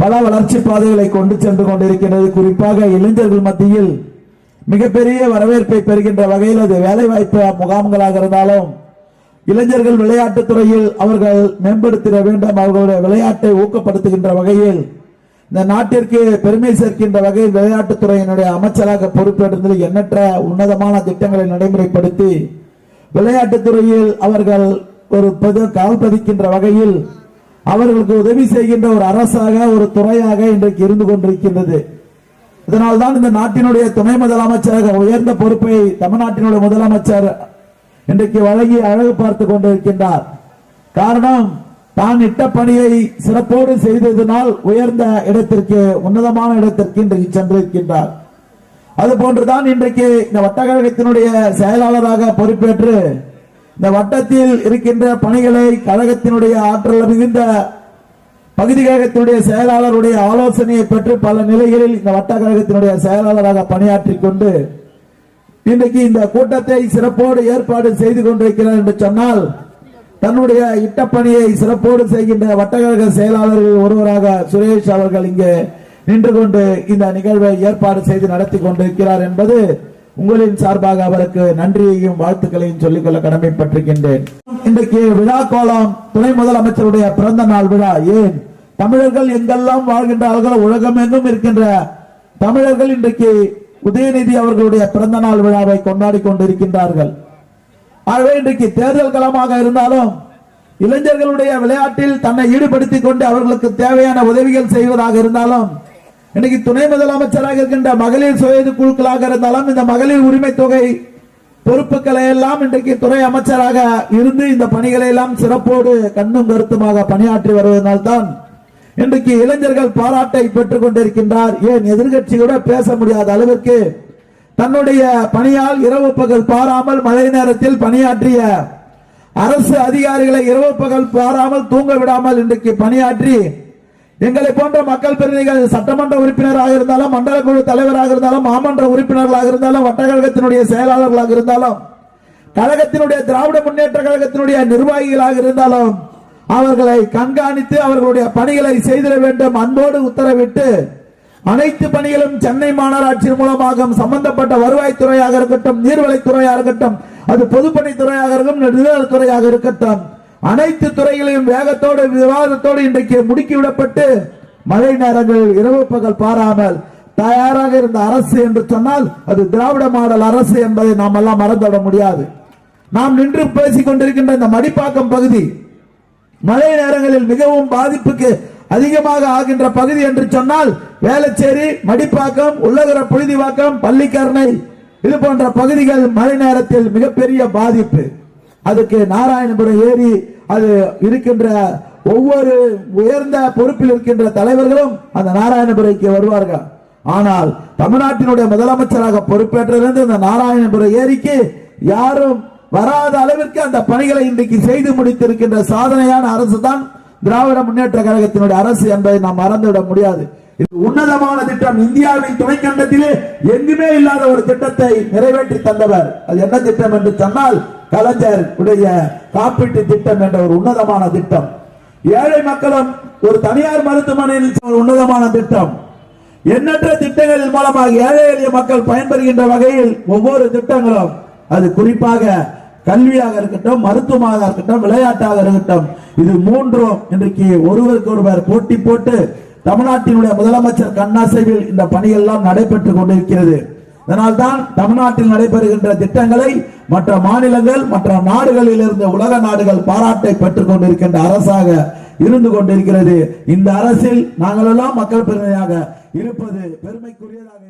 பல வளர்ச்சி பாதைகளை கொண்டு சென்று கொண்டிருக்கிறது. குறிப்பாக இளைஞர்கள் மத்தியில் மிகப்பெரிய வரவேற்பை பெறுகின்ற வகையில் அது வேலைவாய்ப்பு முகாம்களாக இருந்தாலும் இளைஞர்கள் விளையாட்டுத் துறையில் அவர்கள் மேம்படுத்திட வேண்டும், அவர்களுடைய விளையாட்டை ஊக்கப்படுத்துகின்ற வகையில் இந்த நாட்டிற்கு பெருமை சேர்க்கின்ற வகையில் விளையாட்டுத்துறையினுடைய அமைச்சராக பொறுப்பேற்று எண்ணற்ற உன்னதமான திட்டங்களை நடைமுறைப்படுத்தி விளையாட்டுத்துறையில் அவர்கள் ஒரு கால் பதிக்கின்ற வகையில் அவர்களுக்கு உதவி செய்கின்ற ஒரு அரசாக ஒரு துறையாக இன்றைக்கு இருந்து கொண்டிருக்கின்றது. இதனால்தான் இந்த நாட்டினுடைய துணை முதலமைச்சராக உயர்ந்த பொறுப்பை தமிழ்நாட்டினுடைய முதலமைச்சர் இன்றைக்கு வழங்கி அழகு பார்த்து கொண்டிருக்கின்றார். காரணம், தான் இட்ட பணியை சிறப்போடு செய்ததனால் உயர்ந்த இடத்திற்கு உன்னதமான இடத்திற்கு இன்றைக்கு சென்றிருக்கின்றார். அதுபோன்றுதான் இன்றைக்கு இந்த வட்டக்கழகத்தினுடைய செயலாளராக பொறுப்பேற்று இந்த வட்டத்தில் இருக்கின்ற பணிகளை கழகத்தினுடைய ஆற்றல் மிகுந்த பகுதி கழகத்தினுடைய செயலாளருடைய ஆலோசனையை பெற்று பல நிலைகளில் இந்த வட்ட கழகத்தினுடைய செயலாளராக பணியாற்றி கொண்டு இன்றைக்கு இந்த கூட்டத்தை சிறப்போடு ஏற்பாடு செய்து கொண்டிருக்கிறார் என்று சொன்னால் தன்னுடைய இட்ட பணியை சிறப்போடு செய்கின்ற வட்டக்கழக செயலாளர்கள் ஒருவராக சுரேஷ் அவர்கள் இங்கே நின்று கொண்டு இந்த நிகழ்வை ஏற்பாடு செய்து நடத்தி கொண்டிருக்கிறார் என்பது உங்களின் சார்பாக அவருக்கு நன்றியையும் வாழ்த்துக்களையும் சொல்லிக்கொள்ள கடமைப்பட்டிருக்கின்றேன். இன்றைக்கு விழா கோலம் துணை முதலமைச்சருடைய பிறந்த நாள் விழா. ஏன் தமிழர்கள் எங்கெல்லாம் வாழ்கின்றார்களோ உலகம் எங்கும் இருக்கின்ற தமிழர்கள் இன்றைக்கு உதயநிதி அவர்களுடைய பிறந்த நாள் விழாவை கொண்டாடி கொண்டிருக்கின்றார்கள். ஆகவே இன்றைக்கு தேர்தல் களமாக இருந்தாலும் இளைஞர்களுடைய விளையாட்டில் தன்னை ஈடுபடுத்திக் கொண்டு அவர்களுக்கு தேவையான உதவிகள் செய்வதாக இருந்தாலும் இன்னைக்கு துணை முதலமைச்சராக இருக்கின்ற மகளிர் சுயது குழுக்களாக இருந்தாலும் இந்த மகளிர் உரிமை தொகை பொறுப்புகளை எல்லாம் இன்றைக்கு துறை அமைச்சராக இருந்து இந்த பணிகளை எல்லாம் சிறப்போடு கண்ணும் கருத்துமாக பணியாற்றி வருவதனால்தான் இன்றைக்கு இளைஞர்கள் பாராட்டை பெற்றுக் கொண்டிருக்கின்றார். ஏன் எதிர்கட்சி கூட பேச முடியாத அளவிற்கு தன்னுடைய பணியால் இரவு பகல் பாராமல் மழை நேரத்தில் பணியாற்றிய அரசு அதிகாரிகளை இரவு பகல் பாராமல் தூங்க விடாமல் இன்றைக்கு பணியாற்றி எங்களை போன்ற மக்கள் பிரதிநிதிகள் சட்டமன்ற உறுப்பினராக இருந்தாலும் மண்டல குழு தலைவராக இருந்தாலும் மாமன்ற உறுப்பினர்களாக இருந்தாலும் வட்டக்கழகத்தினுடைய செயலாளர்களாக இருந்தாலும் கழகத்தினுடைய திராவிட முன்னேற்ற கழகத்தினுடைய நிர்வாகிகளாக இருந்தாலும் அவர்களை கண்காணித்து அவர்களுடைய பணிகளை செய்திட வேண்டும் அன்போடு உத்தரவிட்டு அனைத்து பணிகளும் சென்னை மாநகராட்சி மூலமாக சம்பந்தப்பட்ட வருவாய்த்துறையாக இருக்கட்டும், நீர்வளத்துறையாக இருக்கட்டும், அது பொதுப்பணித்துறையாக இருக்கட்டும், நெடுஞ்சாலைத்துறையாக இருக்கட்டும், அனைத்து துறைகளையும் வேகத்தோடு விவாதத்தோடு இன்றைக்கு முடுக்கிவிடப்பட்டு மழை நேரங்கள் இரவு பகல் பாராமல் தயாராக இருந்த அரசு என்று சொன்னால் அது திராவிட மாடல் அரசு என்பதை நாம் எல்லாம் மறந்துவிட முடியாது. நாம் நின்று பேசிக் கொண்டிருக்கின்ற இந்த மடிப்பாக்கம் பகுதி மழை நேரங்களில் மிகவும் பாதிப்புக்கு அதிகமாக ஆகின்ற பகுதி என்று சொன்னால் வேளச்சேரி, மடிப்பாக்கம், உள்ளகர புழுதிவாக்கம், பள்ளிக்கரணை இது போன்ற பகுதிகள் மழை நேரத்தில் மிகப்பெரிய பாதிப்பு. அதுக்கு நாராயணபுரம் ஏரி அது இருக்கின்ற ஒவ்வொரு உயர்ந்த பொறுப்பில் இருக்கின்ற தலைவர்களும் அந்த நாராயணபுரைக்கு வருவார்கள். ஆனால் தமிழ்நாட்டினுடைய முதலமைச்சராக பொறுப்பேற்றிருந்து இந்த நாராயணபுரம் ஏரிக்கு யாரும் வராத அளவிற்கு அந்த பணிகளை இன்றைக்கு செய்து முடித்திருக்கின்ற சாதனையான அரசு தான் திராவிட முன்னேற்ற கழகத்தினுடைய அரசு என்பதை நாம் மறந்துவிட முடியாது. இது உன்னதமான திட்டம். இந்தியாவின் துணைக்கண்டத்திலே எங்குமே இல்லாத ஒரு திட்டத்தை நிறைவேற்றி தந்தவர். அது என்ன திட்டம் என்று சொன்னால் கலைஞர் உடைய காப்பீட்டு திட்டம் என்ற ஒரு உன்னதமான திட்டம். ஏழை மக்களும் ஒரு தனியார் மருத்துவமனையில் ஒரு உன்னதமான திட்டம். எண்ணற்ற திட்டங்களின் மூலமாக ஏழை எளிய மக்கள் பயன்பெறுகின்ற வகையில் ஒவ்வொரு திட்டங்களும் அது குறிப்பாக கல்வியாக இருக்கட்டும், மருத்துவமாக இருக்கட்டும், விளையாட்டாக இருக்கட்டும், இது மூன்றும் இன்றைக்கு ஒருவருக்கு ஒருவர் போட்டி போட்டு தமிழ்நாட்டினுடைய முதலமைச்சர் கண்ணாசைவில் இந்த பணிகள் எல்லாம் நடைபெற்றுக் கொண்டிருக்கிறது. இதனால்தான் தமிழ்நாட்டில் நடைபெறுகின்ற திட்டங்களை மற்ற மாநிலங்கள் மற்ற நாடுகளில் இருந்து உலக நாடுகள் பாராட்டை பெற்றுக் கொண்டிருக்கின்ற அரசாக இருந்து கொண்டிருக்கிறது. இந்த அரசில் நாங்கள் எல்லாம் மக்கள் பிரதிநிதியாக இருப்பது பெருமைக்குரியதாக